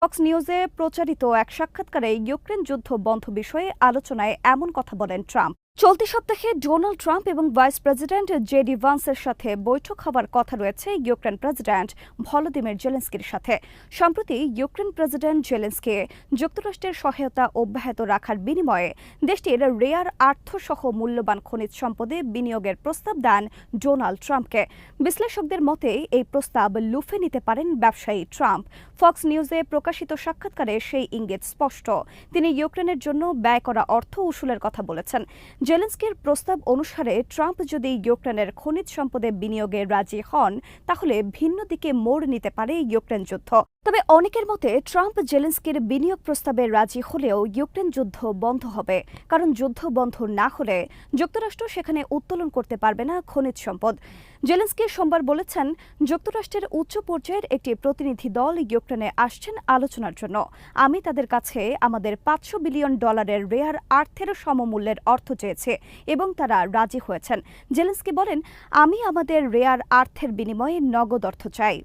Fox নিউজে প্রচারিত এক সাক্ষাৎকারে ইউক্রেন যুদ্ধ বন্ধ বিষয়ে আলোচনায় এমন কথা বলেন ট্রাম্প। চলতি সপ্তাহে ডোনাল্ড ট্রাম্প এবং ভাইস প্রেসিডেন্ট জেডি ভান্সের সাথে বৈঠক হওয়ার কথা রয়েছে ইউক্রেন প্রেসিডেন্ট ভলোদিমির জেলেনস্কির সাথে। সম্প্রতি ইউক্রেন প্রেসিডেন্ট জেলেনস্কি যুক্তরাষ্ট্রের সহায়তা অব্যাহত রাখার বিনিময়ে দেশটির রেয়ার আর্থসহ মূল্যবান খনিজ সম্পদে বিনিয়োগের প্রস্তাব দেন ডোনাল্ড ট্রাম্পকে। বিশ্লেষকদের মতে এই প্রস্তাব লুফে নিতে পারেন ব্যবসায়ী ট্রাম্প। ফক্স নিউজে প্রকাশিত সাক্ষাৎকারে সেই ইঙ্গিত স্পষ্ট। তিনি ইউক্রেনের জন্য ব্যয় করা অর্থ উসুলের কথা বলেছেন। জেলেনস্কির প্রস্তাব অনুসারে ট্রাম্প যদি ইউক্রেনের খনিজ সম্পদে বিনিয়োগে রাজি হন, তাহলে ভিন্ন দিকে মোড় নিতে পারে ইউক্রেন যুদ্ধ। তবে অনেকের মতে ট্রাম্প জেলেনস্কির বিনিয়োগ প্রস্তাবে রাজি হলেও ইউক্রেন যুদ্ধ বন্ধ হবে, কারণ যুদ্ধ বন্ধ না হলে যুক্তরাষ্ট্র সেখানে উত্তোলন করতে পারবে না খনিজ সম্পদ। জেলেনস্কি সোমবার বলেছেন, যুক্তরাষ্ট্রের উচ্চ পর্যায়ের একটি প্রতিনিধি দল ইউক্রেনে আসছেন আলোচনার জন্য। আমি তাদের কাছে আমাদের $500 বিলিয়ন রেয়ার আর্থের সমমূল্যের অর্থ চেয়েছে এবং তারা রাজি হয়েছেন। জেলেনস্কি বলেন, আমি আমাদের রেয়ার আর্থের বিনিময়ে নগদ অর্থ চাই।